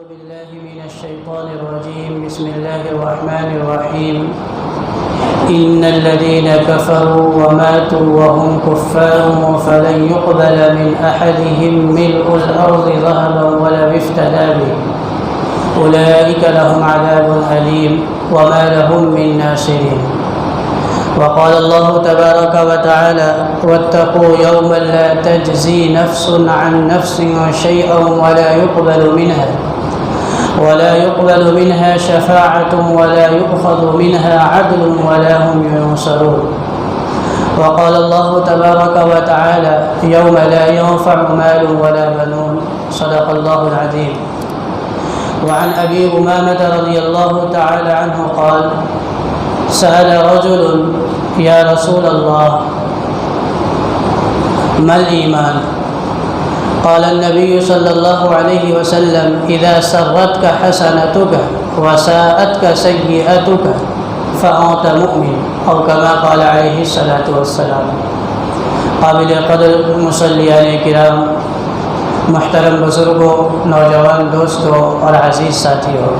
بالله من الشيطان الرجيم. بسم الله الرحمن الرحيم. إن الذين كفروا وماتوا وهم كفار فلن يقبل من أحدهم ملء الأرض ذهبا ولو افتدى به أولئك لهم عذاب أليم وما لهم من ناصرين. وقال الله تبارك وتعالى واتقوا يوما لا تجزي نفس عن نفس شيئا ولا يقبل منها شفاعة ولا يؤخذ منها عدل ولا هم ينصرون. وقال الله تبارك وتعالى يوم لا ينفع مال ولا بنون. صدق الله العظيم. وعن أبي أمامة رضي الله تعالى عنه قال سأل رجل يا رسول الله ما الإيمان؟ قال النبي صلى الله عليه وسلم إذا سرتك حسنتك وساءتك سيئتك فأنت مؤمن أو كما قال عليه الصلاة والسلام. قابل قدر مصلیان کرام، محترم بزرگوں، نوجوان دوستوں اور عزیز ساتھیوں،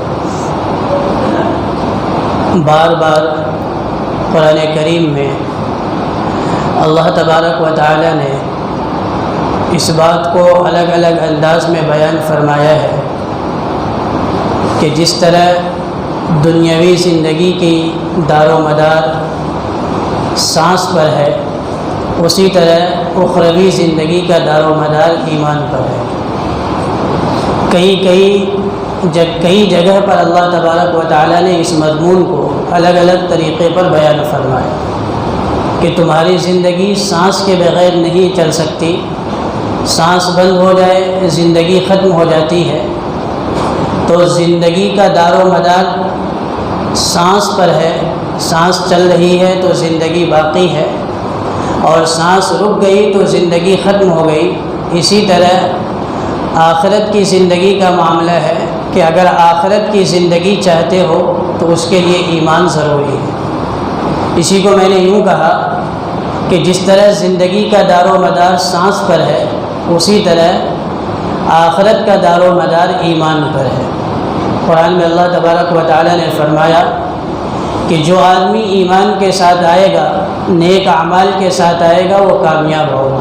بار بار قرآن کریم میں اللہ تبارک و تعالی نے اس بات کو الگ الگ انداز میں بیان فرمایا ہے کہ جس طرح دنیاوی زندگی کی دار و مدار سانس پر ہے، اسی طرح اخروی زندگی کا دار و مدار ایمان پر ہے۔ کئی جگہ پر اللہ تبارک و تعالی نے اس مضمون کو الگ الگ طریقے پر بیان فرمایا کہ تمہاری زندگی سانس کے بغیر نہیں چل سکتی، سانس بند ہو جائے زندگی ختم ہو جاتی ہے۔ تو زندگی کا دار و مدار سانس پر ہے، سانس چل رہی ہے تو زندگی باقی ہے، اور سانس رک گئی تو زندگی ختم ہو گئی۔ اسی طرح آخرت کی زندگی کا معاملہ ہے کہ اگر آخرت کی زندگی چاہتے ہو تو اس کے لیے ایمان ضروری ہے۔ اسی کو میں نے یوں کہا کہ جس طرح زندگی کا دار و مدار سانس پر ہے، اسی طرح آخرت کا دار و مدار ایمان پر ہے۔ قرآن میں اللہ تبارک و تعالی نے فرمایا کہ جو آدمی ایمان کے ساتھ آئے گا، نیک اعمال کے ساتھ آئے گا، وہ کامیاب ہوگا۔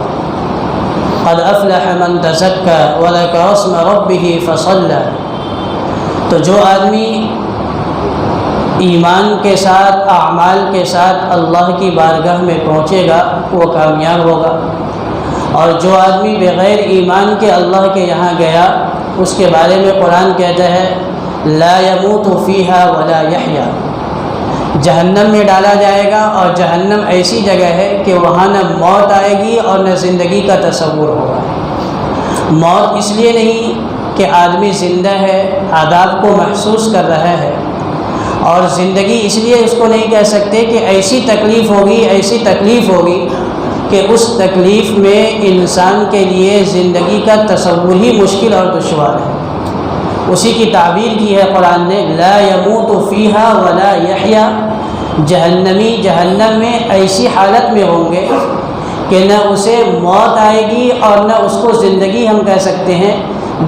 قد افلح من تزکى وذكر اسم ربه فصلى۔ تو جو آدمی ایمان کے ساتھ، اعمال کے ساتھ اللہ کی بارگاہ میں پہنچے گا، وہ کامیاب ہوگا۔ اور جو آدمی بغیر ایمان کے اللہ کے یہاں گیا، اس کے بارے میں قرآن کہتا ہے لا يموت فيها ولا يحيا۔ جہنم میں ڈالا جائے گا، اور جہنم ایسی جگہ ہے کہ وہاں نہ موت آئے گی اور نہ زندگی کا تصور ہوگا۔ موت اس لیے نہیں کہ آدمی زندہ ہے، عذاب کو محسوس کر رہا ہے، اور زندگی اس لیے اس کو نہیں کہہ سکتے کہ ایسی تکلیف ہوگی کہ اس تکلیف میں انسان کے لیے زندگی کا تصور ہی مشکل اور دشوار ہے۔ اسی کی تعبیر کی ہے قرآن نے لا يموت فيها ولا يحيا۔ جہنمی جہنم میں ایسی حالت میں ہوں گے کہ نہ اسے موت آئے گی اور نہ اس کو زندگی ہم کہہ سکتے ہیں،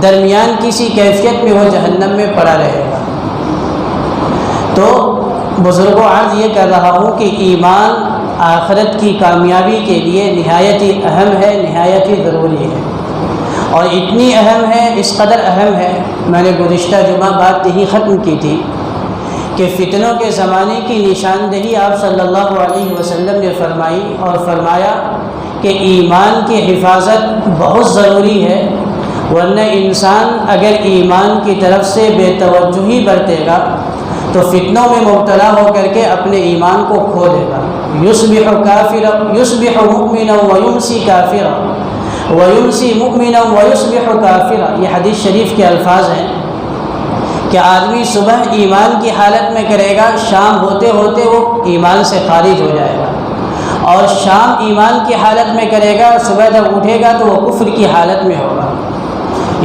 درمیان کسی کیفیت میں وہ جہنم میں پڑا رہے گا۔ تو بزرگوں، آج یہ کہہ رہا ہوں کہ ایمان آخرت کی کامیابی کے لیے نہایت ہی اہم ہے، نہایت ہی ضروری ہے، اور اتنی اہم ہے، اس قدر اہم ہے، میں نے گزشتہ جمعہ بات یہی ختم کی تھی کہ فتنوں کے زمانے کی نشاندہی آپ صلی اللہ علیہ وسلم نے فرمائی، اور فرمایا کہ ایمان کی حفاظت بہت ضروری ہے، ورنہ انسان اگر ایمان کی طرف سے بے توجہی برتے گا تو فتنوں میں مبتلا ہو کر کے اپنے ایمان کو کھو دے گا۔ یصبح مؤمنا ویمسی کافرا وَيُمْسِي مُؤْمِنًا وَيُصْبِحُ كَافِرًا۔ یہ حدیث شریف کے الفاظ ہیں کہ آدمی صبح ایمان کی حالت میں کرے گا، شام ہوتے ہوتے وہ ایمان سے خارج ہو جائے گا، اور شام ایمان کی حالت میں کرے گا، صبح جب اٹھے گا تو وہ کفر کی حالت میں ہوگا۔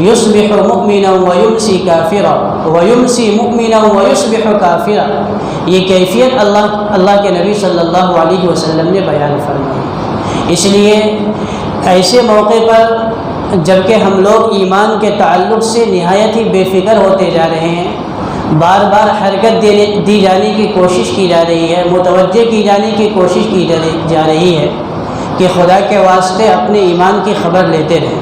يُصْبِحُ مُؤْمِنًا وَيُمْسِي كَافِرًا وَيُمْسِي مُؤْمِنًا وَيُصْبِحُ كَافِرًا۔ یہ کیفیت اللہ کے نبی صلی اللہ علیہ وسلم نے بیان فرمائی۔ اس لیے ایسے موقع پر جبکہ ہم لوگ ایمان کے تعلق سے نہایت ہی بے فکر ہوتے جا رہے ہیں، بار بار حرکت دی جانے کی کوشش کی جا رہی ہے، متوجہ کی جانے کی کوشش کی جا رہی ہے کہ خدا کے واسطے اپنے ایمان کی خبر لیتے رہیں،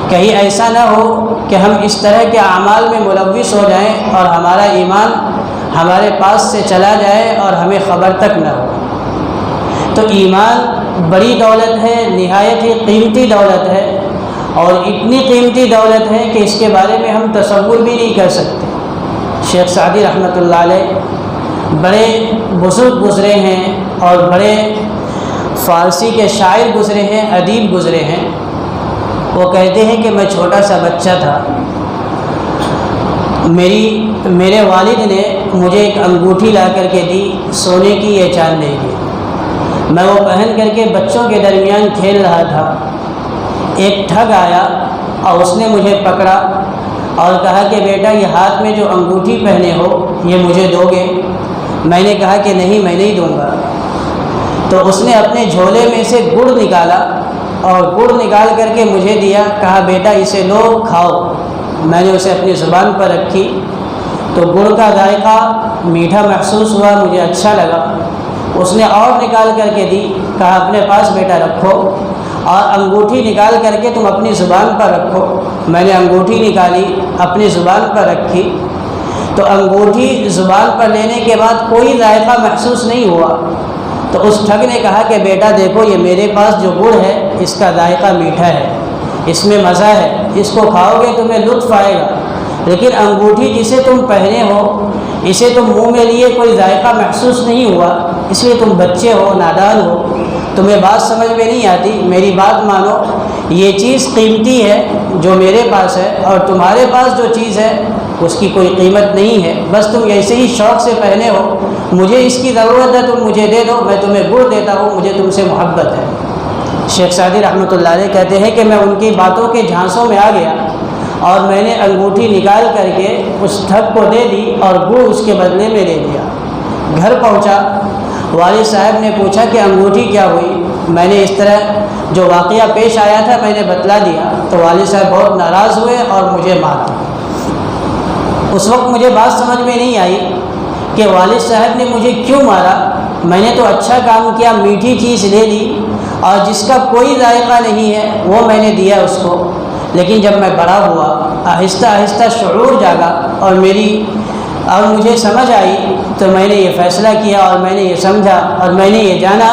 کہیں ایسا نہ ہو کہ ہم اس طرح کے اعمال میں ملوث ہو جائیں اور ہمارا ایمان ہمارے پاس سے چلا جائے اور ہمیں خبر تک نہ ہو۔ تو ایمان بڑی دولت ہے، نہایت ہی قیمتی دولت ہے، اور اتنی قیمتی دولت ہے کہ اس کے بارے میں ہم تصور بھی نہیں کر سکتے۔ شیخ سعدی رحمۃ اللہ علیہ بڑے بزرگ گزرے ہیں اور بڑے فارسی کے شاعر گزرے ہیں، ادیب گزرے ہیں۔ وہ کہتے ہیں کہ میں چھوٹا سا بچہ تھا، میرے والد نے مجھے ایک انگوٹھی لا کر کے دی، سونے کی یا چاندی کی۔ میں وہ پہن کر کے بچوں کے درمیان کھیل رہا تھا، ایک ٹھگ آیا اور اس نے مجھے پکڑا اور کہا کہ بیٹا یہ ہاتھ میں جو انگوٹھی پہنے ہو یہ مجھے دو گے؟ میں نے کہا کہ نہیں، میں نہیں دوں گا۔ تو اس نے اپنے جھولے میں سے گڑ نکالا اور گڑ نکال کر کے مجھے دیا، کہا بیٹا اسے لو، کھاؤ۔ میں نے اسے اپنی زبان پر رکھی تو گڑ کا ذائقہ میٹھا محسوس ہوا، مجھے اچھا لگا۔ اس نے اور نکال کر کے دی، کہا اپنے پاس بیٹا رکھو، اور انگوٹھی نکال کر کے تم اپنی زبان پر رکھو۔ میں نے انگوٹھی نکالی، اپنی زبان پر رکھی، تو انگوٹھی زبان پر لینے کے بعد کوئی ذائقہ محسوس نہیں ہوا۔ تو اس ٹھگ نے کہا کہ بیٹا دیکھو یہ میرے پاس جو گڑ ہے اس کا ذائقہ میٹھا ہے، اس میں مزہ ہے، اس کو کھاؤ گے تمہیں لطف آئے گا، لیکن انگوٹھی جسے تم پہنے ہو اسے تم منہ میں لیے کوئی ذائقہ محسوس نہیں ہوا، اس لیے تم بچے ہو، نادان ہو، تمہیں بات سمجھ میں نہیں آتی۔ میری بات مانو، یہ چیز قیمتی ہے جو میرے پاس ہے، اور تمہارے پاس جو چیز ہے اس کی کوئی قیمت نہیں ہے، بس تم ایسے ہی شوق سے پہنے ہو، مجھے اس کی ضرورت ہے تم مجھے دے دو، میں تمہیں گڑ دیتا ہوں، مجھے تم سے محبت ہے۔ شیخ سعدی رحمۃ اللہ علیہ کہتے ہیں کہ میں ان کی باتوں کے جھانسوں میں آ گیا اور میں نے انگوٹھی نکال کر کے اس ٹھگ کو دے دی اور گڑ اس کے بدلے میں لے لیا۔ گھر پہنچا، والد صاحب نے پوچھا کہ انگوٹھی کیا ہوئی؟ میں نے اس طرح جو واقعہ پیش آیا تھا میں نے بتلا دیا، تو والد صاحب بہت ناراض ہوئے اور مجھے مارا۔ اس وقت مجھے بات سمجھ میں نہیں آئی کہ والد صاحب نے مجھے کیوں مارا، میں نے تو اچھا کام کیا، میٹھی چیز لے لی اور جس کا کوئی ذائقہ نہیں ہے وہ میں نے دیا اس کو۔ لیکن جب میں بڑا ہوا، آہستہ آہستہ شعور جاگا اور مجھے سمجھ آئی، تو میں نے یہ فیصلہ کیا اور میں نے یہ سمجھا اور میں نے یہ جانا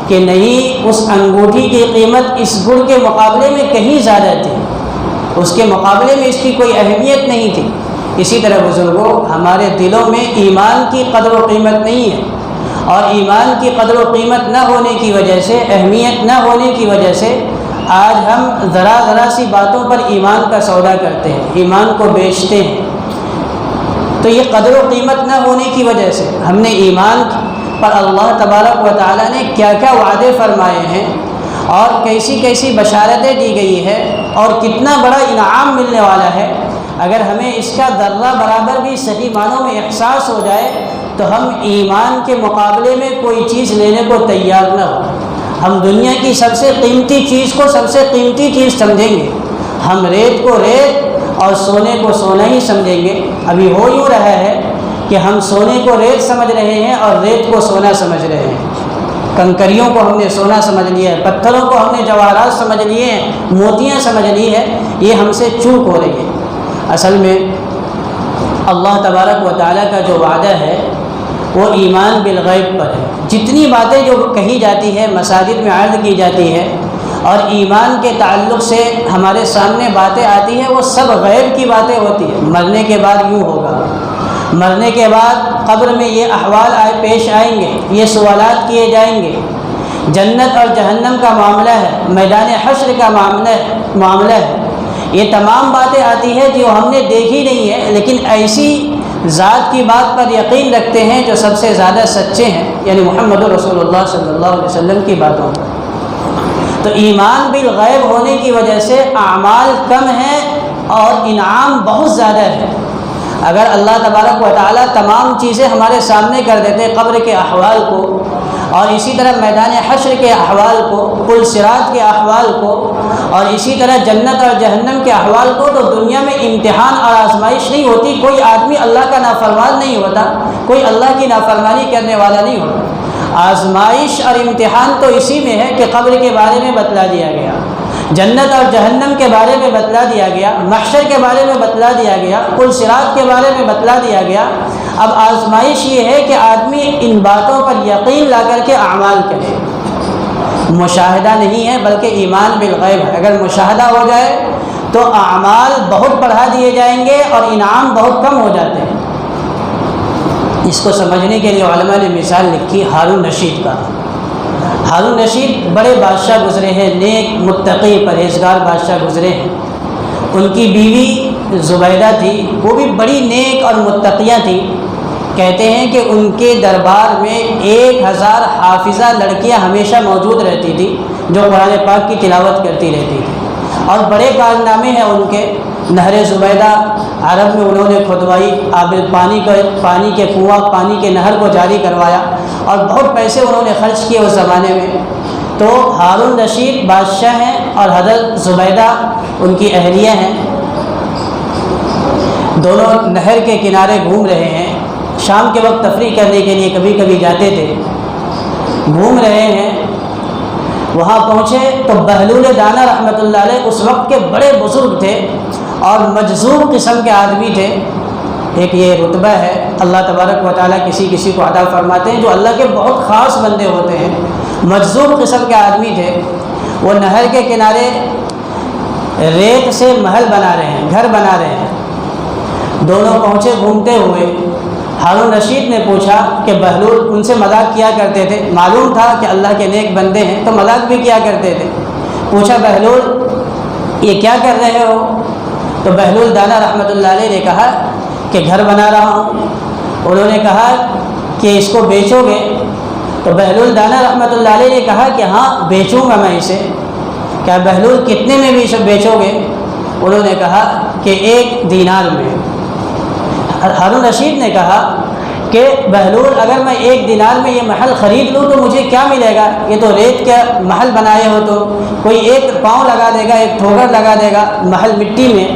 کہ نہیں، اس انگوٹھی کی قیمت اس گڑ کے مقابلے میں کہیں زیادہ تھی، اس کے مقابلے میں اس کی کوئی اہمیت نہیں تھی۔ اسی طرح بزرگوں، ہمارے دلوں میں ایمان کی قدر و قیمت نہیں ہے، اور ایمان کی قدر و قیمت نہ ہونے کی وجہ سے، اہمیت نہ ہونے کی وجہ سے آج ہم ذرا سی باتوں پر ایمان کا سودا کرتے ہیں، ایمان کو بیچتے ہیں۔ تو یہ قدر و قیمت نہ ہونے کی وجہ سے ہم نے ایمان پر اللہ تبارک و تعالیٰ نے کیا کیا وعدے فرمائے ہیں اور کیسی کیسی بشارتیں دی گئی ہے اور کتنا بڑا انعام ملنے والا ہے، اگر ہمیں اس کا ذرہ برابر بھی صحیح معنوں میں احساس ہو جائے تو ہم ایمان کے مقابلے میں کوئی چیز لینے کو تیار نہ ہو۔ ہم دنیا کی سب سے قیمتی چیز کو سب سے قیمتی چیز سمجھیں گے، ہم ریت کو ریت اور سونے کو سونا ہی سمجھیں گے۔ ابھی ہو یوں رہا ہے کہ ہم سونے کو ریت سمجھ رہے ہیں اور ریت کو سونا سمجھ رہے ہیں، کنکریوں کو ہم نے سونا سمجھ لیا ہے، پتھروں کو ہم نے جواہرات سمجھ لیے ہیں، موتیاں سمجھ لی ہے، یہ ہم سے چوک ہو رہی ہے۔ اصل میں اللہ تبارک و تعالیٰ کا جو وعدہ ہے وہ ایمان بالغیب پر ہے۔ جتنی باتیں جو کہی جاتی ہے، مساجد میں عرض کی جاتی ہے اور ایمان کے تعلق سے ہمارے سامنے باتیں آتی ہیں، وہ سب غیب کی باتیں ہوتی ہیں۔ مرنے کے بعد یوں ہوگا، مرنے کے بعد قبر میں یہ احوال پیش آئیں گے، یہ سوالات کیے جائیں گے، جنت اور جہنم کا معاملہ ہے، میدان حشر کا معاملہ ہے۔ یہ تمام باتیں آتی ہیں جو ہم نے دیکھی نہیں ہے، لیکن ایسی ذات کی بات پر یقین رکھتے ہیں جو سب سے زیادہ سچے ہیں، یعنی محمد رسول اللہ صلی اللہ علیہ وسلم کی باتوں پر۔ تو ایمان بالغیب ہونے کی وجہ سے اعمال کم ہیں اور انعام بہت زیادہ ہے۔ اگر اللہ تبارک و تعالیٰ تمام چیزیں ہمارے سامنے کر دیتے، قبر کے احوال کو اور اسی طرح میدان حشر کے احوال کو، پل صراط کے احوال کو، اور اسی طرح جنت اور جہنم کے احوال کو، تو دنیا میں امتحان اور آزمائش نہیں ہوتی، کوئی آدمی اللہ کا نافرمان نہیں ہوتا، کوئی اللہ کی نافرمانی کرنے والا نہیں ہوتا۔ آزمائش اور امتحان تو اسی میں ہے کہ قبر کے بارے میں بتلا دیا گیا، جنت اور جہنم کے بارے میں بتلا دیا گیا، محشر کے بارے میں بتلا دیا گیا، پل صراط کے بارے میں بتلا دیا گیا۔ اب آزمائش یہ ہے کہ آدمی ان باتوں پر یقین لا کر کے اعمال کرے۔ مشاہدہ نہیں ہے بلکہ ایمان بالغیب ہے۔ اگر مشاہدہ ہو جائے تو اعمال بہت بڑھا دیے جائیں گے اور انعام بہت کم ہو جاتے ہیں۔ اس کو سمجھنے کے لیے علماء نے مثال لکھی ہارون رشید کا۔ ہارون رشید بڑے بادشاہ گزرے ہیں، نیک متقی پرہیزگار بادشاہ گزرے ہیں۔ ان کی بیوی زبیدہ تھی، وہ بھی بڑی نیک اور متقیہ تھی۔ کہتے ہیں کہ ان کے دربار میں 1000 حافظہ لڑکیاں ہمیشہ موجود رہتی تھیں جو قرآن پاک کی تلاوت کرتی رہتی تھیں، اور بڑے کارنامے ہیں ان کے۔ نہر زبیدہ عرب میں انہوں نے کھدوائی، پانی کے کنواں، پانی کے نہر کو جاری کروایا، اور بہت پیسے انہوں نے خرچ کیے اس زمانے میں۔ تو ہارون رشید بادشاہ ہیں اور حضرت زبیدہ ان کی اہلیہ ہیں، دونوں نہر کے کنارے گھوم رہے ہیں۔ شام کے وقت تفریح کرنے کے لیے کبھی کبھی جاتے تھے، گھوم رہے ہیں۔ وہاں پہنچے تو بہلول دانہ رحمۃ اللہ علیہ اس وقت کے بڑے بزرگ تھے اور مجذوب قسم کے آدمی تھے۔ ایک یہ رتبہ ہے، اللہ تبارک و تعالیٰ کسی کسی کو عطا فرماتے ہیں جو اللہ کے بہت خاص بندے ہوتے ہیں۔ مجذوب قسم کے آدمی تھے۔ وہ نہر کے کنارے ریت سے محل بنا رہے ہیں، گھر بنا رہے ہیں۔ دونوں پہنچے گھومتے ہوئے۔ ہارون رشید نے پوچھا کہ بہلول ان سے مذاق کیا کرتے تھے، معلوم تھا کہ اللہ کے نیک بندے ہیں تو مذاق بھی کیا کرتے تھے۔ پوچھا بہلول یہ کیا کر رہے ہو؟ تو بہلول دانہ رحمۃ اللہ علیہ نے کہا کہ گھر بنا رہا ہوں۔ انہوں نے کہا کہ اس کو بیچو گے؟ تو بہلول دانہ رحمۃ اللہ علیہ نے کہا کہ ہاں بیچوں گا میں اسے۔ کیا بہلول کتنے میں بھی اسے بیچو گے؟ انہوں نے کہا کہ 1 دینار میں۔ ہارون رشید نے کہا کہ بہلول اگر میں 1 دینار میں یہ محل خرید لوں تو مجھے کیا ملے گا؟ یہ تو ریت کا محل بنائے ہو، تو کوئی 1 پاؤں لگا دے گا، 1 ٹھوکر لگا دے گا محل مٹی میں۔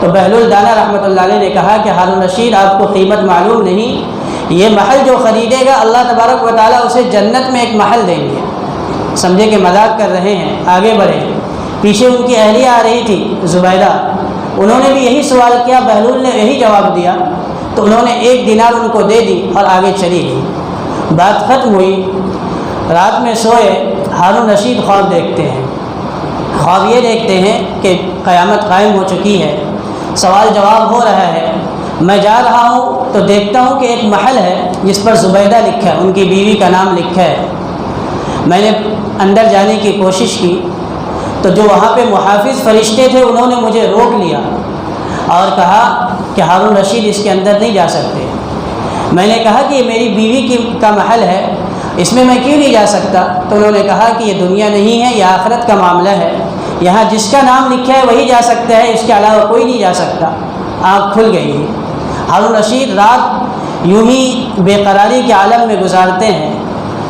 تو بہلول دانہ رحمۃ اللہ علیہ نے کہا کہ ہارون رشید آپ کو قیمت معلوم نہیں، یہ محل جو خریدے گا اللہ تبارک و تعالیٰ اسے جنت میں ایک محل دیں گے۔ سمجھے کہ مذاق کر رہے ہیں، آگے بڑھے۔ پیچھے ان کی اہلیہ آ رہی تھی زبیدہ، انہوں نے بھی یہی سوال کیا، بہلول نے یہی جواب دیا، تو انہوں نے 1 دینار ان کو دے دی اور آگے چلی گئی۔ بات ختم ہوئی، رات میں سوئے، ہارون رشید خواب دیکھتے ہیں۔ خواب یہ دیکھتے ہیں کہ قیامت قائم ہو چکی ہے، سوال جواب ہو رہا ہے۔ میں جا رہا ہوں تو دیکھتا ہوں کہ ایک محل ہے جس پر زبیدہ لکھا ہے، ان کی بیوی کا نام لکھا ہے۔ میں نے اندر جانے کی کوشش کی تو جو وہاں پہ محافظ فرشتے تھے انہوں نے مجھے روک لیا اور کہا کہ ہارون رشید اس کے اندر نہیں جا سکتے۔ میں نے کہا کہ یہ میری بیوی کا محل ہے، اس میں کیوں نہیں جا سکتا؟ تو انہوں نے کہا کہ یہ دنیا نہیں ہے، یہ آخرت کا معاملہ ہے، یہاں جس کا نام لکھا ہے وہی جا سکتا ہے، اس کے علاوہ کوئی نہیں جا سکتا۔ آنکھ کھل گئی۔ ہارون رشید رات یوں ہی بے قراری کے عالم میں گزارتے ہیں۔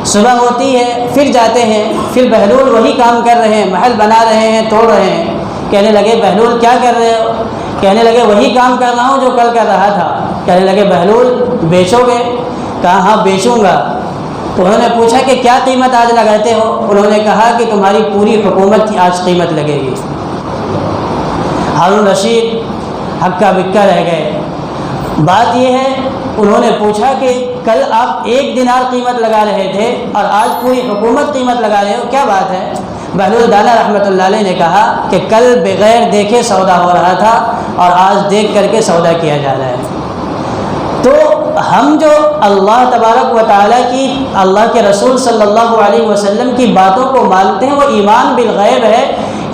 صبح ہوتی ہے، پھر جاتے ہیں، پھر بہلول وہی کام کر رہے ہیں، محل بنا رہے ہیں، توڑ رہے ہیں۔ کہنے لگے بہلول کیا کر رہے ہو؟ کہنے لگے وہی کام کر رہا ہوں جو کل کر رہا تھا۔ کہنے لگے بہلول بیچو گے؟ کہا ہاں بیچوں گا۔ تو انہوں نے پوچھا کہ کیا قیمت آج لگاتے ہو؟ انہوں نے کہا کہ تمہاری پوری حکومت کی آج قیمت لگے گی۔ ہارون رشید ہکا بکا رہ گئے۔ بات یہ ہے، انہوں نے پوچھا کہ کل آپ 1 دینار قیمت لگا رہے تھے اور آج پوری حکومت قیمت لگا رہے ہو، کیا بات ہے؟ بہلول دانہ رحمۃ اللہ علیہ نے کہا کہ کل بغیر دیکھے سودا ہو رہا تھا اور آج دیکھ کر کے سودا کیا جا رہا ہے۔ تو ہم جو اللہ تبارک و تعالیٰ کی، اللہ کے رسول صلی اللہ علیہ وسلم کی باتوں کو مانتے ہیں، وہ ایمان بالغیب ہے۔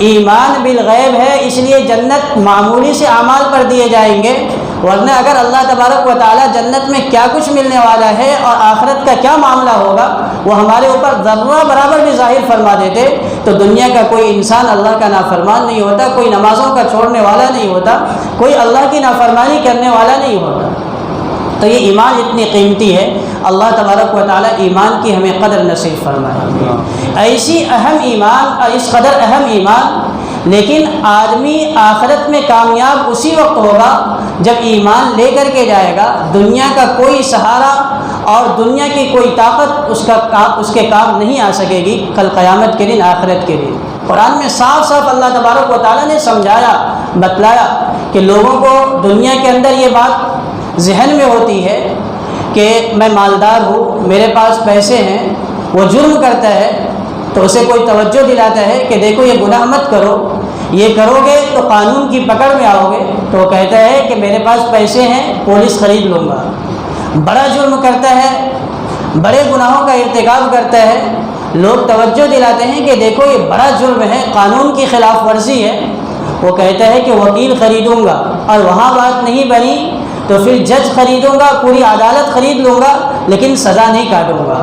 ایمان بالغیب ہے، اس لیے جنت معمولی سے اعمال پر دیے جائیں گے، ورنہ اگر اللہ تبارک و تعالیٰ جنت میں کیا کچھ ملنے والا ہے اور آخرت کا کیا معاملہ ہوگا وہ ہمارے اوپر ذرہ برابر بھی ظاہر فرما دیتے تو دنیا کا کوئی انسان اللہ کا نافرمان نہیں ہوتا، کوئی نمازوں کا چھوڑنے والا نہیں ہوتا، کوئی اللہ کی نافرمانی کرنے والا نہیں ہوتا۔ تو یہ ایمان اتنی قیمتی ہے، اللہ تبارک و تعالیٰ ایمان کی ہمیں قدر نصیب فرمائے۔ ایسی اہم ایمان اور اس قدر اہم ایمان، لیکن آدمی آخرت میں کامیاب اسی وقت ہوگا جب ایمان لے کر کے جائے گا۔ دنیا کا کوئی سہارا اور دنیا کی کوئی طاقت اس کے کام نہیں آ سکے گی کل قیامت کے دن، آخرت کے دن۔ قرآن میں صاف صاف اللہ تبارک و تعالیٰ نے سمجھایا، بتلایا کہ لوگوں کو دنیا کے اندر یہ بات ذہن میں ہوتی ہے کہ میں مالدار ہوں، میرے پاس پیسے ہیں، وہ جرم کرتا ہے تو اسے کوئی توجہ دلاتا ہے کہ دیکھو یہ گناہ مت کرو، یہ کرو گے تو قانون کی پکڑ میں آؤ گے، تو وہ کہتا ہے کہ میرے پاس پیسے ہیں، پولیس خرید لوں گا۔ بڑا جرم کرتا ہے، بڑے گناہوں کا ارتکاب کرتا ہے، لوگ توجہ دلاتے ہیں کہ دیکھو یہ بڑا جرم ہے، قانون کی خلاف ورزی ہے، وہ کہتا ہے کہ وکیل خریدوں گا، اور وہاں بات نہیں بنی تو پھر جج خریدوں گا، پوری عدالت خرید لوں گا، لیکن سزا نہیں کاٹوں گا۔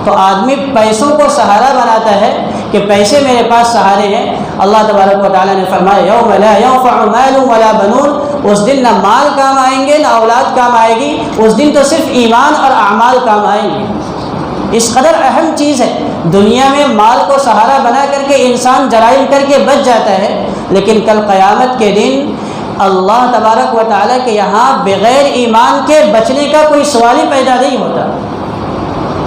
تو آدمی پیسوں کو سہارا بناتا ہے کہ پیسے میرے پاس سہارے ہیں۔ اللہ تبارک و تعالیٰ نے فرمایا یوم لا ينفع مال ولا بنون، اس دن نہ مال کام آئیں گے نہ اولاد کام آئے گی، اس دن تو صرف ایمان اور اعمال کام آئیں گے۔ اس قدر اہم چیز ہے، دنیا میں مال کو سہارا بنا کر کے انسان جرائم کر کے بچ جاتا ہے، لیکن کل قیامت کے دن اللہ تبارک و تعالیٰ کے یہاں بغیر ایمان کے بچنے کا کوئی سوال ہی پیدا نہیں ہوتا۔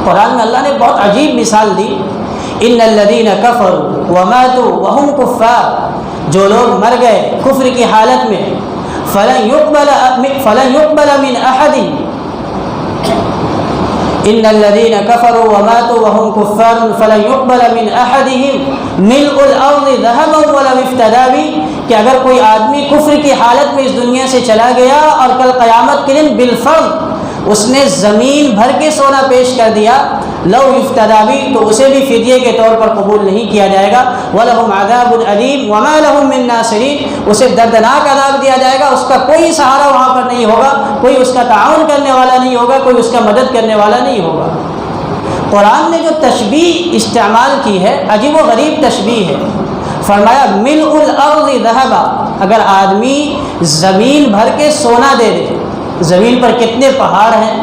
قرآن میں اللہ نے بہت عجیب مثال دی، ان الذین کفروا وماتوا وهم کفار، جو لوگ مر گئے کفر کی حالت میں، فلن يقبل من احد، ان الذین کفروا وماتوا وهم کفار فلن يقبل من احدهم ملء الارض ذهبا ولو افتدى به، کہ اگر کوئی آدمی کفر کی حالت میں اس دنیا سے چلا گیا اور کل قیامت کے دن بالفرض اس نے زمین بھر کے سونا پیش کر دیا، لو افتدى به، تو اسے بھی فدیے کے طور پر قبول نہیں کیا جائے گا، وَلَهُمْ عَذَابٌ أَلِيمٌ وَمَا لَهُم مِّن نَاصِرِينَ، اسے دردناک عذاب دیا جائے گا، اس کا کوئی سہارا وہاں پر نہیں ہوگا، کوئی اس کا تعاون کرنے والا نہیں ہوگا، کوئی اس کا مدد کرنے والا نہیں ہوگا۔ قرآن نے جو تشبیہ استعمال کی ہے عجیب و غریب تشبیہ ہے، فرمایا ملء الارض ذهبا، اگر آدمی زمین بھر کے سونا دے دے، زمین پر کتنے پہاڑ ہیں،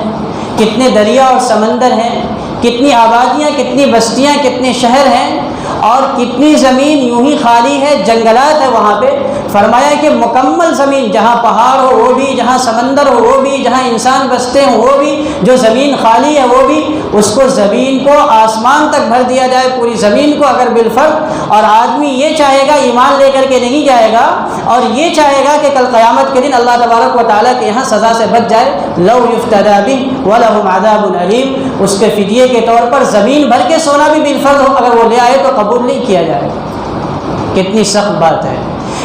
کتنے دریا اور سمندر ہیں، کتنی آبادیاں، کتنی بستیاں، کتنے شہر ہیں، اور کتنی زمین یوں ہی خالی ہے، جنگلات ہے وہاں پہ، فرمایا کہ مکمل زمین، جہاں پہاڑ ہو وہ بھی، جہاں سمندر ہو وہ بھی، جہاں انسان بستے ہوں وہ بھی، جو زمین خالی ہے وہ بھی، اس کو زمین کو آسمان تک بھر دیا جائے، پوری زمین کو اگر بالفرض، اور آدمی یہ چاہے گا ایمان لے کر کے نہیں جائے گا، اور یہ چاہے گا کہ کل قیامت کے دن اللہ تبارک و تعالیٰ کے یہاں سزا سے بچ جائے، لو یفتدی بہ ولہم عذاب علیم، اس کے فدیے کے طور پر زمین بھر کے سونا بھی بالفرض ہو، اگر وہ لے آئے تو قبول نہیں کیا جائے گا۔ کتنی سخت بات ہے۔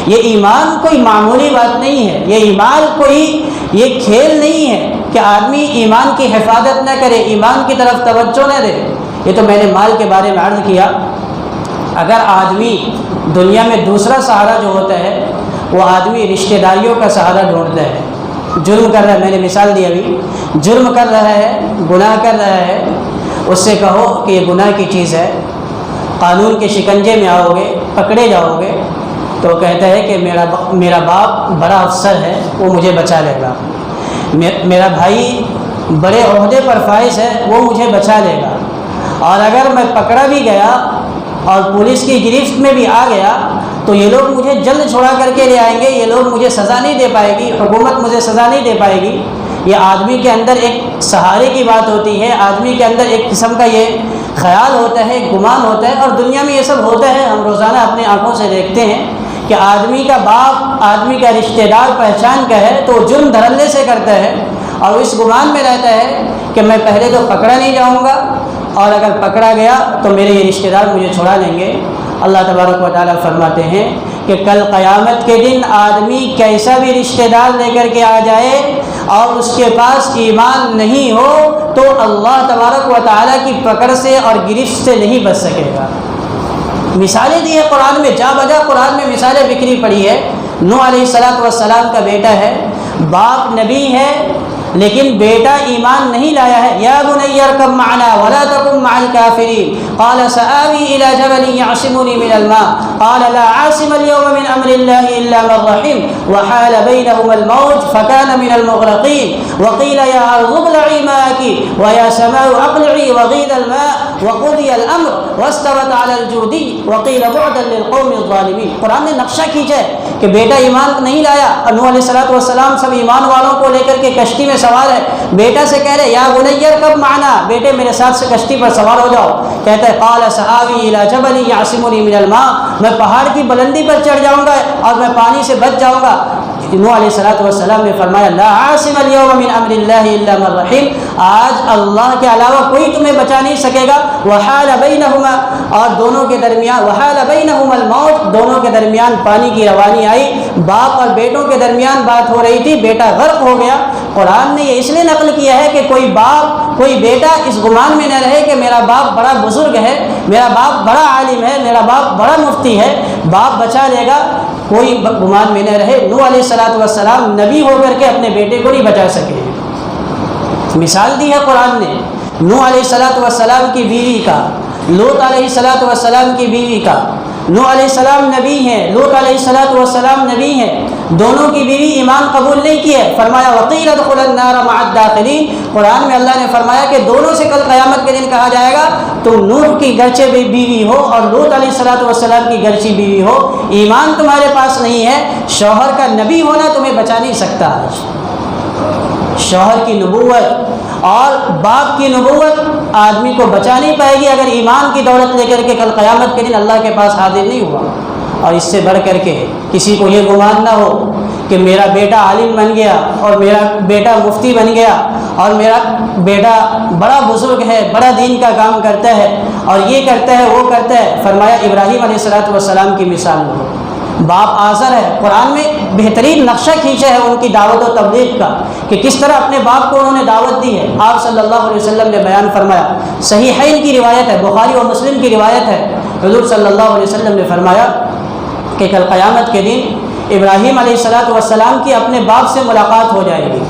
یہ ایمان کوئی معمولی بات نہیں ہے، یہ ایمان کوئی یہ کھیل نہیں ہے کہ آدمی ایمان کی حفاظت نہ کرے، ایمان کی طرف توجہ نہ دے۔ یہ تو میں نے مال کے بارے میں عرض کیا، اگر آدمی دنیا میں دوسرا سہارا جو ہوتا ہے وہ آدمی رشتہ داریوں کا سہارا ڈھونڈتا ہے، جرم کر رہا ہے، میں نے مثال دی ابھی، جرم کر رہا ہے، گناہ کر رہا ہے، اس سے کہو کہ یہ گناہ کی چیز ہے، قانون کے شکنجے میں آؤ گے، پکڑے جاؤ گے، تو کہتا ہے کہ میرا باپ بڑا افسر ہے، وہ مجھے بچا لے گا، میرا بھائی بڑے عہدے پر فائز ہے، وہ مجھے بچا لے گا، اور اگر میں پکڑا بھی گیا اور پولیس کی گرفت میں بھی آ گیا تو یہ لوگ مجھے جلد چھڑا کر کے لے آئیں گے، یہ لوگ مجھے سزا نہیں دے پائے گی، حکومت مجھے سزا نہیں دے پائے گی۔ یہ آدمی کے اندر ایک سہارے کی بات ہوتی ہے، آدمی کے اندر ایک قسم کا یہ خیال ہوتا ہے، گمان ہوتا ہے، اور دنیا میں یہ سب ہوتا ہے، ہم روزانہ اپنے آنکھوں سے دیکھتے ہیں کہ آدمی کا باپ، آدمی کا رشتہ دار پہچان کا ہے تو جرم دھڑلے سے کرتا ہے، اور اس گمان میں رہتا ہے کہ میں پہلے تو پکڑا نہیں جاؤں گا، اور اگر پکڑا گیا تو میرے یہ رشتہ دار مجھے چھڑا لیں گے۔ اللہ تبارک و تعالیٰ فرماتے ہیں کہ کل قیامت کے دن آدمی کیسا بھی رشتہ دار لے کر کے آ جائے اور اس کے پاس ایمان نہیں ہو تو اللہ تبارک و تعالیٰ کی پکڑ سے اور گرفت سے نہیں بچ سکے گا۔ مثالیں دی ہے قرآن میں، جا بجا قرآن میں مثالیں بکھری پڑی ہے۔ نوح علیہ السلام کا بیٹا ہے، باپ نبی ہے، لیکن بیٹا ایمان نہیں لایا ہے. یا بنی ارکب معنا ولا تکن مع الکافرین. قال سآوی الی جبل یعصمنی من الماء. قال لا عاصم اليوم من امر اللہ الا من رحم وحال بینهما الموج فكان من المغرقین. وقیل یا ارض ابلعی ماءک ویا سماء اقلعی وغیض الماء وقضی الامر واستوت علی الجودی وقیل بعدا للقوم الظالمین. قرآن نے نقشہ کھینچا ہے کہ بیٹا ایمان نہیں لایا. نوح علیہ السلام سب ایمان والوں کو لے کر کے کشتی میں سوار ہے. بیٹا سے کہہ رہے یا بنی ارکب معنا, بیٹے میرے ساتھ سے کشتی پر سوار ہو جاؤ. کہتا ہے قال سآوی الی جبل یعصمنی من الماء, میں پہاڑ کی بلندی پر چڑھ جاؤں گا اور میں پانی سے بچ جاؤں گا. نوح علیہ السلام نے فرمایا لا عاصم اليوم من امر اللہ الا من رحم, آج اللہ کے علاوہ کوئی تمہیں بچا نہیں سکے گا. وحال بینہما, اور دونوں کے درمیان, وحال بینہما الموج, دونوں کے درمیان پانی کی روانی آئی. باپ اور بیٹوں کے درمیان بات ہو رہی تھی, بیٹا غرق ہو گیا. قرآن نے یہ اس لیے نقل کیا ہے کہ کوئی باپ کوئی بیٹا اس گمان میں نہ رہے کہ میرا باپ بڑا بزرگ ہے, میرا باپ بڑا عالم ہے, میرا باپ بڑا مفتی ہے, باپ بچا لے گا, کوئی گمان میں نہ رہے. نوح علیہ السلام نبی ہو کر کے اپنے بیٹے کو نہیں بچا سکے. مثال دی ہے قرآن نے نوح علیہ السلام کی بیوی کا, لوط علیہ السلام کی بیوی کا. نوح علیہ السلام نبی ہیں, لوط علیہ السلام نبی ہیں, دونوں کی بیوی ایمان قبول نہیں کی ہے. فرمایا وقیل ادخلا النار مع الداخلین. قرآن میں اللہ نے فرمایا کہ دونوں سے کل قیامت کے دن کہا جائے گا تم نوح کی گرچہ بیوی ہو اور لوط علیہ السلام کی گرچہ بیوی ہو, ایمان تمہارے پاس نہیں ہے, شوہر کا نبی ہونا تمہیں بچا نہیں سکتا. شوہر کی نبوت اور باپ کی نبوت آدمی کو بچا نہیں پائے گی اگر ایمان کی دولت لے کر کے کل قیامت کے دن اللہ کے پاس حاضر نہیں ہوا. اور اس سے بڑھ کر کے کسی کو یہ گمان نہ ہو کہ میرا بیٹا عالم بن گیا اور میرا بیٹا مفتی بن گیا اور میرا بیٹا بڑا بزرگ ہے, بڑا دین کا کام کرتا ہے اور یہ کرتا ہے وہ کرتا ہے. فرمایا ابراہیم علیہ السلام کی مثال ہو, باپ آزر ہے. قرآن میں بہترین نقشہ کھینچا ہے ان کی دعوت و تبلیغ کا کہ کس طرح اپنے باپ کو انہوں نے دعوت دی ہے. آپ صلی اللہ علیہ وسلم نے بیان فرمایا, صحیحین کی روایت ہے, بخاری اور مسلم کی روایت ہے, حضور صلی اللہ علیہ وسلم نے فرمایا کہ کل قیامت کے دن ابراہیم علیہ السلام کی اپنے باپ سے ملاقات ہو جائے گی.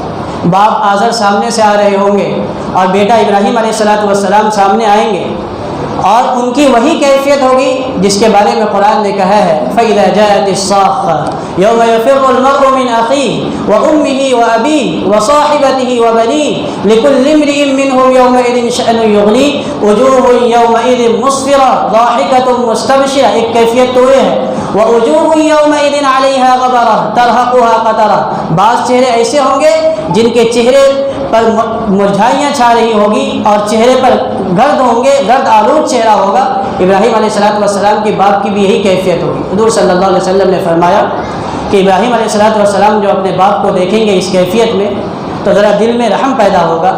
باپ آزر سامنے سے آ رہے ہوں گے اور بیٹا ابراہیم علیہ السلام سامنے آئیں گے اور ان کی وہی کیفیت ہوگی جس کے بارے میں قرآن نے کہا ہے فَإِذَا جَاءَتِ الصَّاخَّةُ يَوْمَ يَفِرُّ الْمَرْءُ مِنْ أَخِيهِ وَأُمِّهِ وَأَبِيهِ وَصَاحِبَتِهِ وَبَنِيهِ لِكُلِّ امْرِئٍ مِّنْهُمْ يَوْمَئِذٍ شَأْنٌ يُغْنِيهِ وُجُوهٌ يَوْمَئِذٍ مُسْفِرَةٌ ضَاحِكَةٌ مُسْتَبْشِرَةٌ. ایک کیفیت تو یہ ہے وَوُجُوهٌ يَوْمَئِذٍ عَلَيْهَا غَبَرَةٌ تَرْهَقُهَا قَتَرَةٌ. بعض چہرے ایسے ہوں گے جن کے چہرے پر مرجھائیاں چھا رہی ہوگی اور چہرے پر گرد ہوں گے, گرد آلود چہرہ ہوگا. ابراہیم علیہ السلام کے باپ کی بھی یہی کیفیت ہوگی. حضور صلی اللہ علیہ وسلم نے فرمایا کہ ابراہیم علیہ السلام جو اپنے باپ کو دیکھیں گے اس کیفیت میں تو ذرا دل میں رحم پیدا ہوگا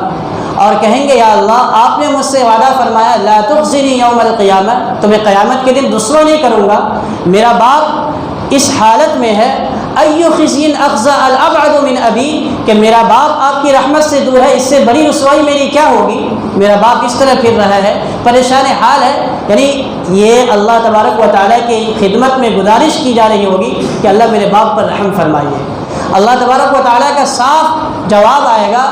اور کہیں گے یا اللہ آپ نے مجھ سے وعدہ فرمایا لا تخزنی یوم القیامہ, تمہیں قیامت کے دن رسوا نہیں کروں گا. میرا باپ اس حالت میں ہے ایو خزین اخزا الابعد من ابی, کہ میرا باپ آپ کی رحمت سے دور ہے, اس سے بڑی رسوائی میری کیا ہوگی. میرا باپ اس طرح پھر رہا ہے, پریشان حال ہے. یعنی یہ اللہ تبارک و تعالیٰ کی خدمت میں گزارش کی جا رہی ہوگی کہ اللہ میرے باپ پر رحم فرمائیے. اللہ تبارک و تعالیٰ کا صاف جواب آئے گا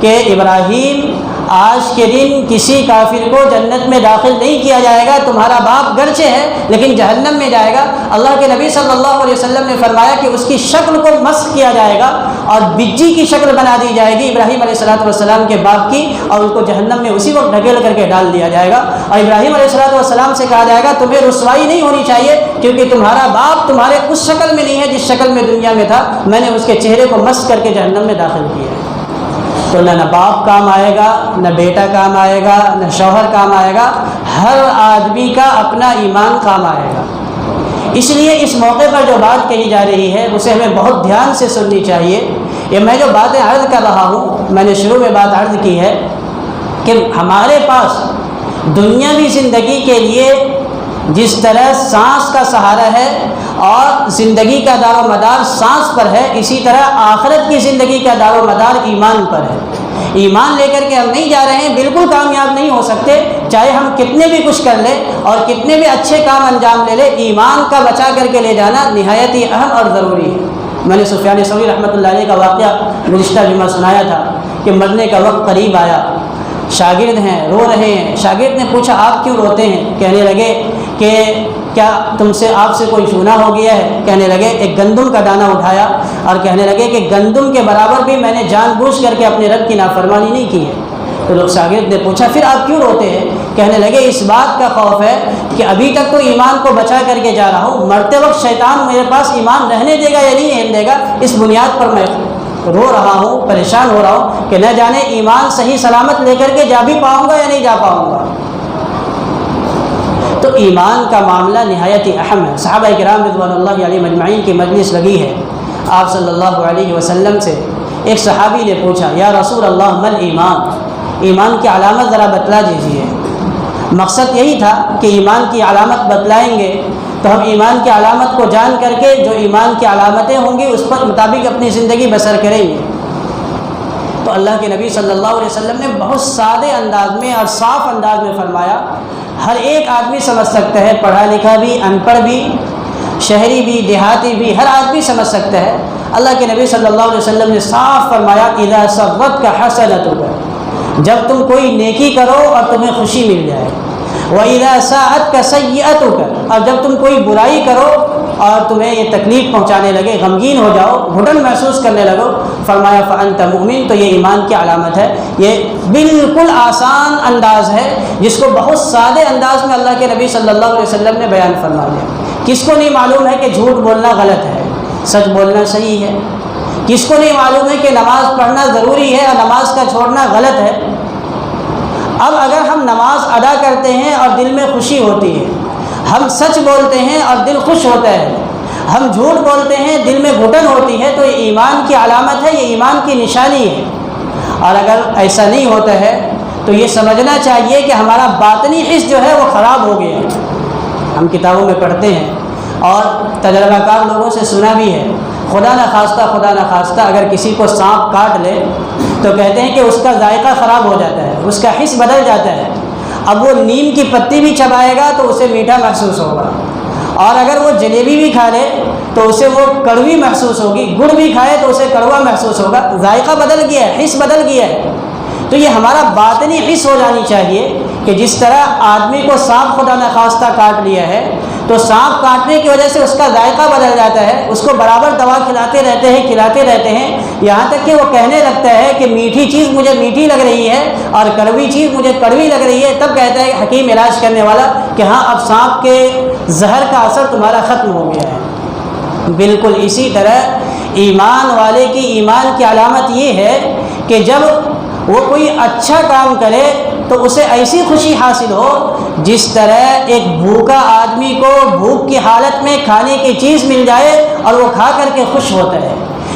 کہ ابراہیم آج کے دن کسی کافر کو جنت میں داخل نہیں کیا جائے گا, تمہارا باپ گرچہ ہے لیکن جہنم میں جائے گا. اللہ کے نبی صلی اللہ علیہ وسلم نے فرمایا کہ اس کی شکل کو مسخ کیا جائے گا اور بجی کی شکل بنا دی جائے گی ابراہیم علیہ السلام کے باپ کی, اور ان کو جہنم میں اسی وقت ڈھکیل کر کے ڈال دیا جائے گا. اور ابراہیم علیہ السلام سے کہا جائے گا تمہیں رسوائی نہیں ہونی چاہیے کیونکہ تمہارا باپ تمہارے اس شکل میں نہیں ہے جس شکل میں دنیا میں تھا, میں نے اس کے چہرے کو مسخ کر کے جہنم میں داخل کیا ہے. تو نہ باپ کام آئے گا, نہ بیٹا کام آئے گا, نہ شوہر کام آئے گا, ہر آدمی کا اپنا ایمان کام آئے گا. اس لیے اس موقع پر جو بات کہی جا رہی ہے اسے ہمیں بہت دھیان سے سننی چاہیے. یہ میں جو باتیں عرض کر رہا ہوں, میں نے شروع میں بات عرض کی ہے کہ ہمارے پاس دنیاوی زندگی کے لیے جس طرح سانس کا سہارا ہے اور زندگی کا دار و مدار سانس پر ہے, اسی طرح آخرت کی زندگی کا دار و مدار ایمان پر ہے. ایمان لے کر کے ہم نہیں جا رہے ہیں, بالکل کامیاب نہیں ہو سکتے چاہے ہم کتنے بھی کچھ کر لیں اور کتنے بھی اچھے کام انجام لے لیں. ایمان کا بچا کر کے لے جانا نہایت ہی اہم اور ضروری ہے. میں نے سفیان ثوری رحمۃ اللہ علیہ کا واقعہ گزشتہ جمعہ سنایا تھا کہ مرنے کا وقت قریب آیا، شاگرد ہیں رو رہے ہیں۔ شاگرد نے پوچھا آپ کیوں روتے ہیں؟ کہنے لگے کہ کیا آپ سے کوئی چھونا ہو گیا ہے؟ کہنے لگے ایک گندم کا دانہ اٹھایا اور کہنے لگے کہ گندم کے برابر بھی میں نے جان بوجھ کر کے اپنے رب کی نافرمانی نہیں کی ہے۔ تو لوگ شاگرد نے پوچھا پھر آپ کیوں روتے ہیں؟ کہنے لگے اس بات کا خوف ہے کہ ابھی تک تو ایمان کو بچا کر کے جا رہا ہوں، مرتے وقت شیطان میرے پاس ایمان رہنے دے گا یا نہیں رہنے دے گا، اس بنیاد پر میں رو رہا ہوں، پریشان ہو رہا ہوں کہ نہ جانے ایمان صحیح سلامت لے کر کے جا بھی پاؤں گا یا نہیں جا پاؤں گا۔ تو ایمان کا معاملہ نہایت ہی اہم ہے۔ صحابہ کرام رضوان اللہ علیہم اجمعین کی مجلس لگی ہے، آپ صلی اللہ علیہ وسلم سے ایک صحابی نے پوچھا یا رسول اللہ مل ایمان، ایمان کی علامت ذرا بتلا دیجیے۔ مقصد یہی تھا کہ ایمان کی علامت بتلائیں گے تو ہم ایمان کی علامت کو جان کر کے جو ایمان کی علامتیں ہوں گی اس پر مطابق اپنی زندگی بسر کریں گے۔ تو اللہ کے نبی صلی اللہ علیہ وسلم نے بہت سادے انداز میں اور صاف انداز میں فرمایا، ہر ایک آدمی سمجھ سکتا ہے، پڑھا لکھا بھی، ان پڑھ بھی، شہری بھی، دیہاتی بھی، ہر آدمی سمجھ سکتا ہے۔ اللہ کے نبی صلی اللہ علیہ وسلم نے صاف فرمایا اذا سرتک حسنتک، جب تم کوئی نیکی کرو اور تمہیں خوشی مل جائے، وَإِذَا سَاءَتْكَ سَيِّئَتُكَ، اور جب تم کوئی برائی کرو اور تمہیں یہ تکلیف پہنچانے لگے، غمگین ہو جاؤ، گھٹن محسوس کرنے لگو، فرمایا فَأَنْتَ مُؤْمِن، تو یہ ایمان کی علامت ہے۔ یہ بالکل آسان انداز ہے جس کو بہت سادے انداز میں اللہ کے نبی صلی اللہ علیہ وسلم نے بیان فرما دیا۔ کس کو نہیں معلوم ہے کہ جھوٹ بولنا غلط ہے، سچ بولنا صحیح ہے؟ کس کو نہیں معلوم ہے کہ نماز پڑھنا ضروری ہے اور نماز کا چھوڑنا غلط ہے؟ اب اگر ہم نماز ادا کرتے ہیں اور دل میں خوشی ہوتی ہے، ہم سچ بولتے ہیں اور دل خوش ہوتا ہے، ہم جھوٹ بولتے ہیں دل میں گھٹن ہوتی ہے، تو یہ ایمان کی علامت ہے، یہ ایمان کی نشانی ہے۔ اور اگر ایسا نہیں ہوتا ہے تو یہ سمجھنا چاہیے کہ ہمارا باطنی حص جو ہے وہ خراب ہو گیا ہے۔ ہم کتابوں میں پڑھتے ہیں اور تجربہ کار لوگوں سے سنا بھی ہے، خدا نہ خواستہ اگر کسی کو سانپ کاٹ لے تو کہتے ہیں کہ اس کا ذائقہ خراب ہو جاتا ہے، اس کا حس بدل جاتا ہے۔ اب وہ نیم کی پتی بھی چبائے گا تو اسے میٹھا محسوس ہوگا، اور اگر وہ جلیبی بھی کھا لے تو اسے وہ کڑوی محسوس ہوگی، گڑ بھی کھائے تو اسے کڑوا محسوس ہوگا۔ ذائقہ بدل گیا ہے، حس بدل گیا ہے۔ تو یہ ہمارا باطنی حس ہو جانی چاہیے کہ جس طرح آدمی کو سانپ خدا نخواستہ کاٹ لیا ہے تو سانپ کاٹنے کی وجہ سے اس کا ذائقہ بدل جاتا ہے، اس کو برابر دوا کھلاتے رہتے ہیں یہاں تک کہ وہ کہنے لگتا ہے کہ میٹھی چیز مجھے میٹھی لگ رہی ہے اور کڑوی چیز مجھے کڑوی لگ رہی ہے، تب کہتا ہے حکیم علاج کرنے والا کہ ہاں اب سانپ کے زہر کا اثر تمہارا ختم ہو گیا ہے۔ بالکل اسی طرح ایمان والے کی ایمان کی علامت یہ ہے کہ جب وہ کوئی اچھا کام کرے تو اسے ایسی خوشی حاصل ہو جس طرح ایک بھوکا آدمی کو بھوک کی حالت میں کھانے کی چیز مل جائے اور وہ کھا کر کے خوش ہوتا ہے،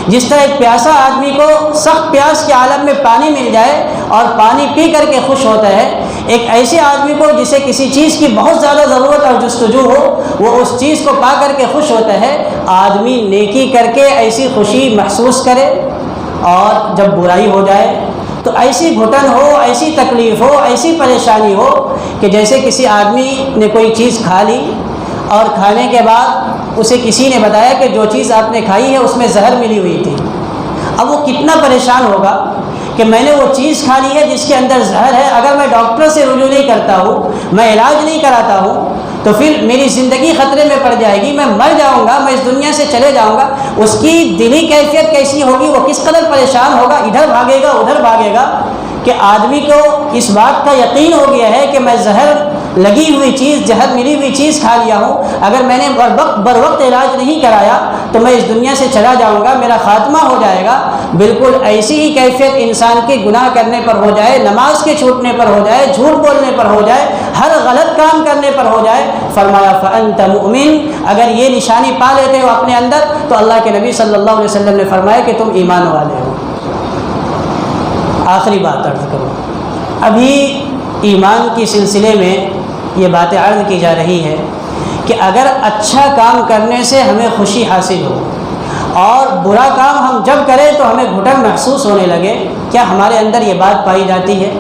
جس طرح ایک پیاسا آدمی کو سخت پیاس کے عالم میں پانی مل جائے اور پانی پی کر کے خوش ہوتا ہے، ایک ایسے آدمی کو جسے کسی چیز کی بہت زیادہ ضرورت اور جستجو ہو وہ اس چیز کو پا کر کے خوش ہوتا ہے۔ آدمی نیکی کر کے ایسی خوشی محسوس کرے اور جب برائی ہو جائے تو ایسی گھٹن ہو، ایسی تکلیف ہو، ایسی پریشانی ہو کہ جیسے کسی آدمی نے کوئی چیز کھا لی اور کھانے کے بعد اسے کسی نے بتایا کہ جو چیز آپ نے کھائی ہے اس میں زہر ملی ہوئی تھی۔ اب وہ کتنا پریشان ہوگا کہ میں نے وہ چیز کھا لی ہے جس کے اندر زہر ہے، اگر میں ڈاکٹر سے رجوع نہیں کرتا ہوں، میں علاج نہیں کراتا ہوں تو پھر میری زندگی خطرے میں پڑ جائے گی، میں مر جاؤں گا، میں اس دنیا سے چلے جاؤں گا۔ اس کی دلی کیفیت کیسی ہوگی، وہ کس قدر پریشان ہوگا، ادھر بھاگے گا ادھر بھاگے گا کہ آدمی کو اس بات کا یقین ہو گیا ہے کہ میں زہر لگی ہوئی چیز، زہر ملی ہوئی چیز کھا لیا ہوں، اگر میں نے بر وقت علاج نہیں کرایا تو میں اس دنیا سے چلا جاؤں گا، میرا خاتمہ ہو جائے گا۔ بالکل ایسی ہی کیفیت انسان کی گناہ کرنے پر ہو جائے، نماز کے چھوٹنے پر ہو جائے، جھوٹ بولنے پر ہو جائے، ہر غلط کام کرنے پر ہو جائے۔ فرمایا فأنت مؤمن، اگر یہ نشانی پا لیتے ہو اپنے اندر تو اللہ کے نبی صلی اللہ علیہ وسلم نے فرمایا کہ تم ایمان والے ہو۔ آخری بات عرض کروں، ابھی ایمان کی سلسلے میں یہ باتیں عرض کی جا رہی ہے کہ اگر اچھا کام کرنے سے ہمیں خوشی حاصل ہو اور برا کام ہم جب کریں تو ہمیں گھٹن محسوس ہونے لگے، کیا ہمارے اندر یہ بات پائی جاتی ہے؟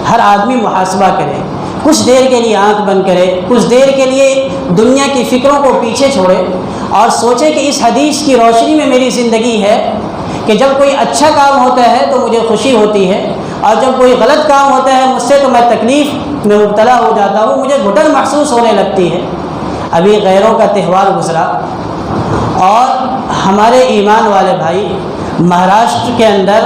ہر آدمی محاسبہ کرے، کچھ دیر کے لیے آنکھ بند کرے، کچھ دیر کے لیے دنیا کی فکروں کو پیچھے چھوڑے اور سوچے کہ اس حدیث کی روشنی میں میری زندگی ہے کہ جب کوئی اچھا کام ہوتا ہے تو مجھے خوشی ہوتی ہے، اور جب کوئی غلط کام ہوتا ہے مجھ سے تو میں تکلیف میں مبتلا ہو جاتا ہوں، مجھے گھٹن محسوس ہونے لگتی ہے۔ ابھی غیروں کا تہوار گزرا اور ہمارے ایمان والے بھائی، مہاراشٹر کے اندر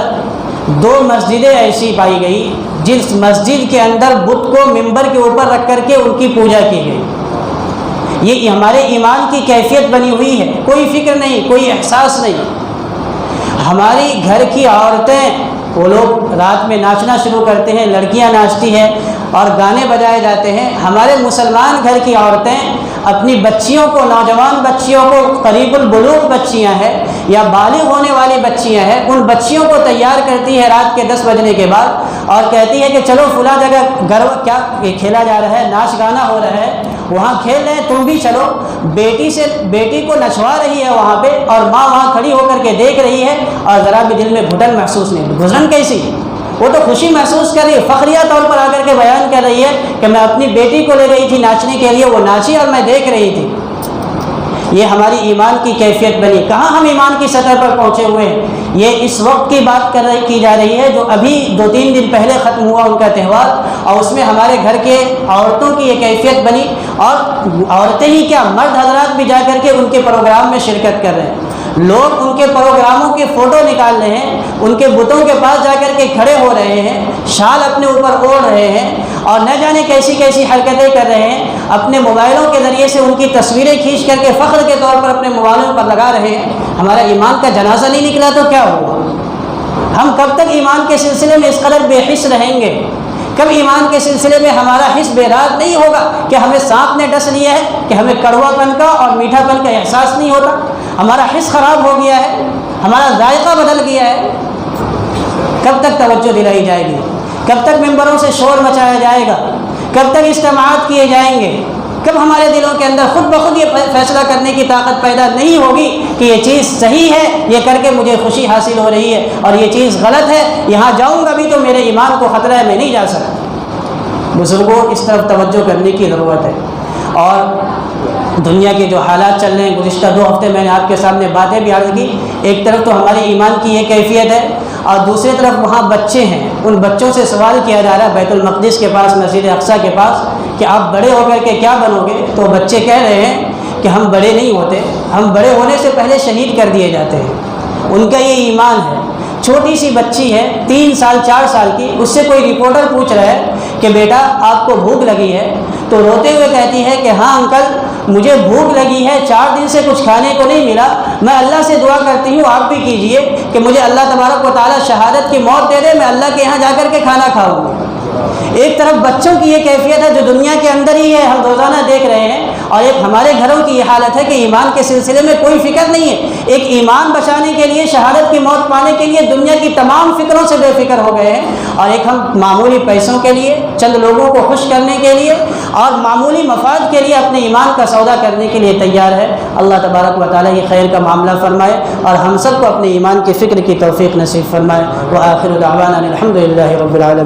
2 مسجدیں ایسی پائی گئی جس مسجد کے اندر بت کو ممبر کے اوپر رکھ کر کے ان کی پوجا کی گئی۔ یہ ہمارے ایمان کی کیفیت بنی ہوئی ہے، کوئی فکر نہیں، کوئی احساس نہیں۔ ہماری گھر کی عورتیں، وہ لوگ رات میں ناچنا شروع کرتے ہیں، لڑکیاں ناچتی ہیں اور گانے بجائے جاتے ہیں۔ ہمارے مسلمان گھر کی عورتیں اپنی بچیوں کو، نوجوان بچیوں کو، قریب البلوغ بچیاں ہیں یا بالغ ہونے والی بچیاں ہیں، ان بچیوں کو تیار کرتی ہے رات کے 10 بجنے کے بعد اور کہتی ہے کہ چلو فلاں جگہ کیا کھیلا جا رہا ہے، ناچ گانا ہو رہا ہے، وہاں کھیل رہے ہیں، تم بھی چلو۔ بیٹی کو نچوا رہی ہے وہاں پہ، اور ماں وہاں کھڑی ہو کر کے دیکھ رہی ہے اور ذرا بھی دل میں گھٹن محسوس نہیں۔ گھٹن کیسی؟ وہ تو خوشی محسوس کر رہی ہے، فخریہ طور پر آ کر کے بیان کر رہی ہے کہ میں اپنی بیٹی کو لے گئی تھی ناچنے کے لیے، وہ ناچی اور میں دیکھ رہی تھی۔ یہ ہماری ایمان کی کیفیت بنی۔ کہاں ہم ایمان کی سطح پر پہنچے ہوئے ہیں؟ یہ اس وقت کی بات کی جا رہی ہے جو ابھی 2-3 دن پہلے ختم ہوا ان کا تہوار، اور اس میں ہمارے گھر کے عورتوں کی یہ کیفیت بنی، اور عورتیں ہی کیا، مرد حضرات بھی جا کر کے ان کے پروگرام میں شرکت کر رہے ہیں۔ لوگ ان کے پروگراموں کے فوٹو نکال رہے ہیں، ان کے بتوں کے پاس جا کر کے کھڑے ہو رہے ہیں، شال اپنے اوپر اوڑھ رہے ہیں اور نہ جانے کیسی کیسی حرکتیں کر رہے ہیں، اپنے موبائلوں کے ذریعے سے ان کی تصویریں کھینچ کر کے فخر کے طور پر اپنے موبائلوں پر لگا رہے ہیں۔ ہمارا ایمان کا جنازہ نہیں نکلا تو کیا ہوا؟ ہم کب تک ایمان کے سلسلے میں اس قدر بے حس رہیں گے؟ کب ایمان کے سلسلے میں ہمارا حس بیدار نہیں ہوگا کہ ہمیں سانپ نے ڈس لیا ہے، کہ ہمیں کڑوا پن کا اور میٹھا پن کا احساس نہیں ہوتا؟ ہمارا حس خراب ہو گیا ہے، ہمارا ذائقہ بدل گیا ہے۔ کب تک توجہ دلائی جائے گی؟ کب تک ممبروں سے شور مچایا جائے گا؟ کب تک اجتماعات کیے جائیں گے؟ کب ہمارے دلوں کے اندر خود بخود یہ فیصلہ کرنے کی طاقت پیدا نہیں ہوگی کہ یہ چیز صحیح ہے، یہ کر کے مجھے خوشی حاصل ہو رہی ہے، اور یہ چیز غلط ہے، یہاں جاؤں گا بھی تو میرے ایمان کو خطرہ ہے، میں نہیں جا سکتا۔ بزرگوں، اس طرف توجہ کرنے کی ضرورت ہے۔ اور دنیا کے جو حالات چل رہے ہیں، گزشتہ 2 ہفتے میں نے آپ کے سامنے باتیں بھی عرض کی۔ ایک طرف تو ہمارے ایمان کی یہ کیفیت ہے، اور دوسری طرف وہاں بچے ہیں، ان بچوں سے سوال کیا جا رہا ہے بیت المقدس کے پاس، مسجد اقصیٰ کے پاس، کہ آپ بڑے ہو کر کے کیا بنو گے؟ تو بچے کہہ رہے ہیں کہ ہم بڑے نہیں ہوتے، ہم بڑے ہونے سے پہلے شہید کر دیے جاتے ہیں۔ ان کا یہ ایمان ہے۔ چھوٹی سی بچی ہے 3 سال 4 سال کی، اس سے کوئی رپورٹر پوچھ رہا ہے کہ بیٹا آپ کو بھوک لگی ہے؟ تو روتے ہوئے کہتی ہے کہ ہاں انکل مجھے بھوک لگی ہے، 4 دن سے کچھ کھانے کو نہیں ملا، میں اللہ سے دعا کرتی ہوں آپ بھی کیجئے کہ مجھے اللہ تبارک و تعالیٰ شہادت کی موت دے دے، میں اللہ کے یہاں جا کر کے کھانا کھاؤں گا۔ ایک طرف بچوں کی یہ کیفیت ہے جو دنیا کے اندر ہی ہے، ہم روزانہ دیکھ رہے ہیں، اور ایک ہمارے گھروں کی یہ حالت ہے کہ ایمان کے سلسلے میں کوئی فکر نہیں ہے۔ ایک ایمان بچانے کے لیے، شہادت کی موت پانے کے لیے دنیا کی تمام فکروں سے بے فکر ہو گئے ہیں، اور ایک ہم معمولی پیسوں کے لیے، چند لوگوں کو خوش کرنے کے لیے اور معمولی مفاد کے لیے اپنے ایمان کا سودا کرنے کے لیے تیار ہے۔ اللہ تبارک و تعالیٰ یہ خیر کا معاملہ فرمائے اور ہم سب کو اپنے ایمان کی فکر کی توفیق نصیب فرمائے۔ وآخر دعوانا الحمد للہ رب العالمین۔